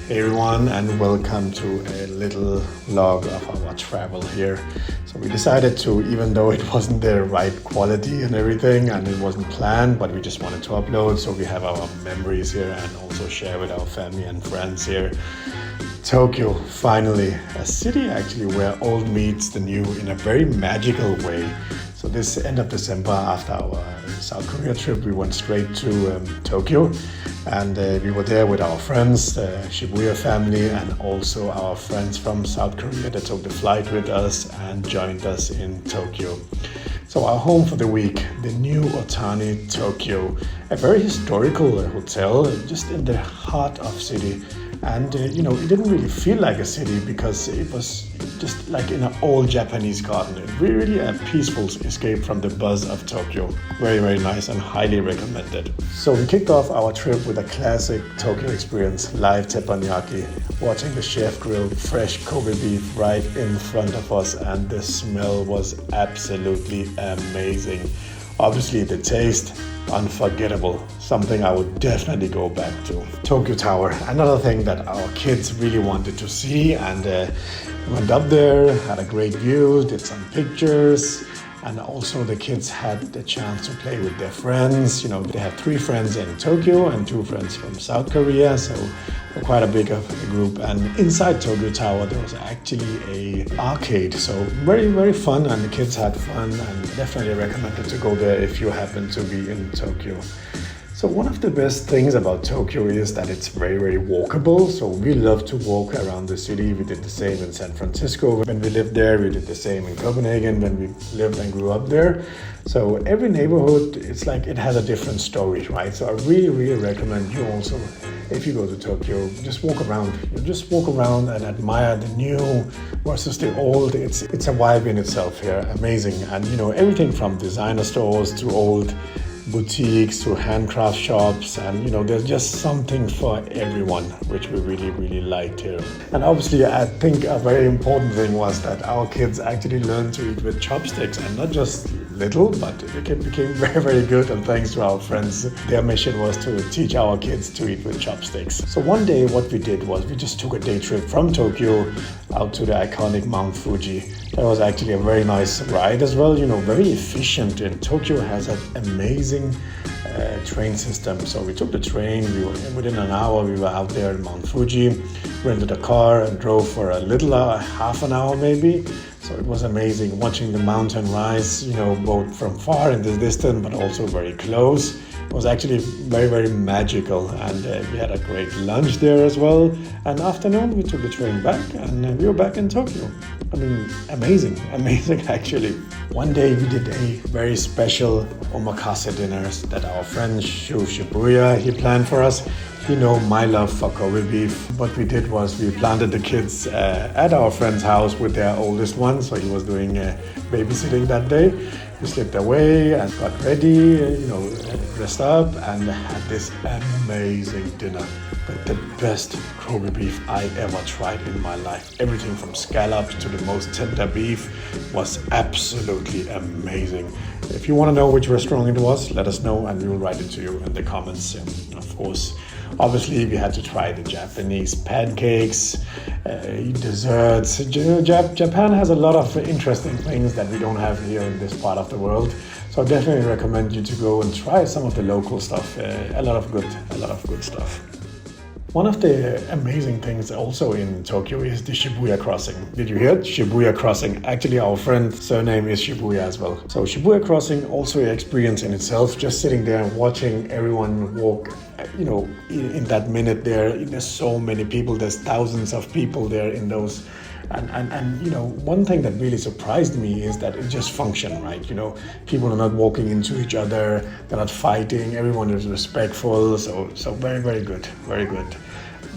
Hey everyone, and welcome to a little vlog of our travel here. So we decided to, even though it wasn't the right quality and everything and it wasn't planned, but we just wanted to upload so we have our memories here and also share with our family and friends here. Tokyo, finally, a city actually where old meets the new in a very magical way. So this end of December, after our South Korea trip, we went straight to Tokyo, and we were there with our friends, the Shibuya family, and also our friends from South Korea that took the flight with us and joined us in Tokyo. So our home for the week, the new Otani Tokyo, a very historical hotel just in the heart of city. And it didn't really feel like a city because it was just like in an old Japanese garden. It really a peaceful escape from the buzz of Tokyo. Very, very nice and highly recommended. So we kicked off our trip with a classic Tokyo experience, live teppanyaki, watching the chef grill fresh Kobe beef right in front of us, and the smell was absolutely amazing. Obviously the taste, unforgettable, something I would definitely go back to. Tokyo Tower, another thing that our kids really wanted to see, and went up there, had a great view, did some pictures, and also the kids had the chance to play with their friends. They have 3 friends in Tokyo and 2 friends from South Korea, so quite a big of a group. And inside Tokyo Tower there was actually a arcade, so very, very fun, and the kids had fun, and definitely recommended to go there if you happen to be in Tokyo. So one of the best things about Tokyo is that it's very, very walkable. So we love to walk around the city. We did the same in San Francisco when we lived there. We did the same in Copenhagen when we lived and grew up there. So every neighborhood, it's like it has a different story, right? So I really, really recommend you also, if you go to Tokyo, just walk around. You just walk around and admire the new versus the old. It's a vibe in itself here, amazing. And everything from designer stores to old boutiques to handcraft shops, and there's just something for everyone, which we really, really liked here. And obviously I think a very important thing was that our kids actually learned to eat with chopsticks, and not just little, but they became very, very good, and thanks to our friends, their mission was to teach our kids to eat with chopsticks. So one day what we did was we just took a day trip from Tokyo out to the iconic Mount Fuji. That was actually a very nice ride as well, very efficient, and Tokyo has an amazing train system. So we took the train, within an hour we were out there in Mount Fuji, rented a car and drove for a little half an hour maybe. So it was amazing watching the mountain rise, both from far in the distance but also very close. It was actually very, very magical, and we had a great lunch there as well. And afternoon we took the train back, and we were back in Tokyo. I mean, amazing actually. One day we did a very special omakase dinners that our friend Shibuya, he planned for us. My love for Kobe beef. What we did was we planted the kids at our friend's house with their oldest one, so he was doing babysitting that day. We slipped away and got ready, dressed up, and had this amazing dinner. But the best Kobe beef I ever tried in my life. Everything from scallops to the most tender beef was absolutely amazing. If you want to know which restaurant it was, let us know and we will write it to you in the comments. Of course, obviously we had to try the Japanese pancakes, desserts. Japan has a lot of interesting things that we don't have here in this part of the world. So I definitely recommend you to go and try some of the local stuff. A lot of good stuff. One of the amazing things also in Tokyo is the Shibuya Crossing. Did you hear it? Shibuya Crossing. Actually, our friend's surname is Shibuya as well. So Shibuya Crossing, also an experience in itself, just sitting there and watching everyone walk, in that minute there. There's so many people, there's thousands of people there in those. And one thing that really surprised me is that it just functioned, right? People are not walking into each other, they're not fighting, everyone is respectful, so very, very good, very good.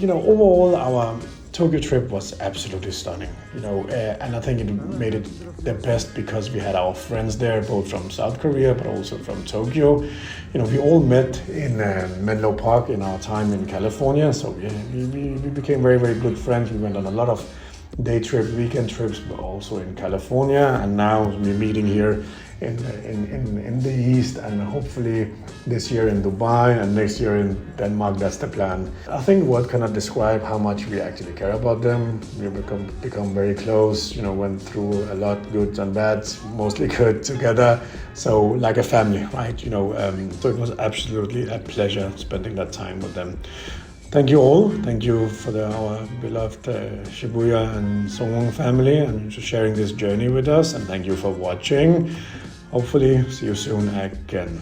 Overall our Tokyo trip was absolutely stunning, and I think it made it the best because we had our friends there, both from South Korea but also from Tokyo. We all met in Menlo Park in our time in California, so we became very, very good friends. We went on a lot of day trip, weekend trips, but also in California, and now we're meeting here in the East, and hopefully this year in Dubai and next year in Denmark. That's the plan. I think word cannot describe how much we actually care about them. We become very close, went through a lot, good and bad, mostly good together. So like a family, right? So it was absolutely a pleasure spending that time with them. Thank you all. Thank you for our beloved Shibuya and Songwon family and for sharing this journey with us. And thank you for watching. Hopefully see you soon again.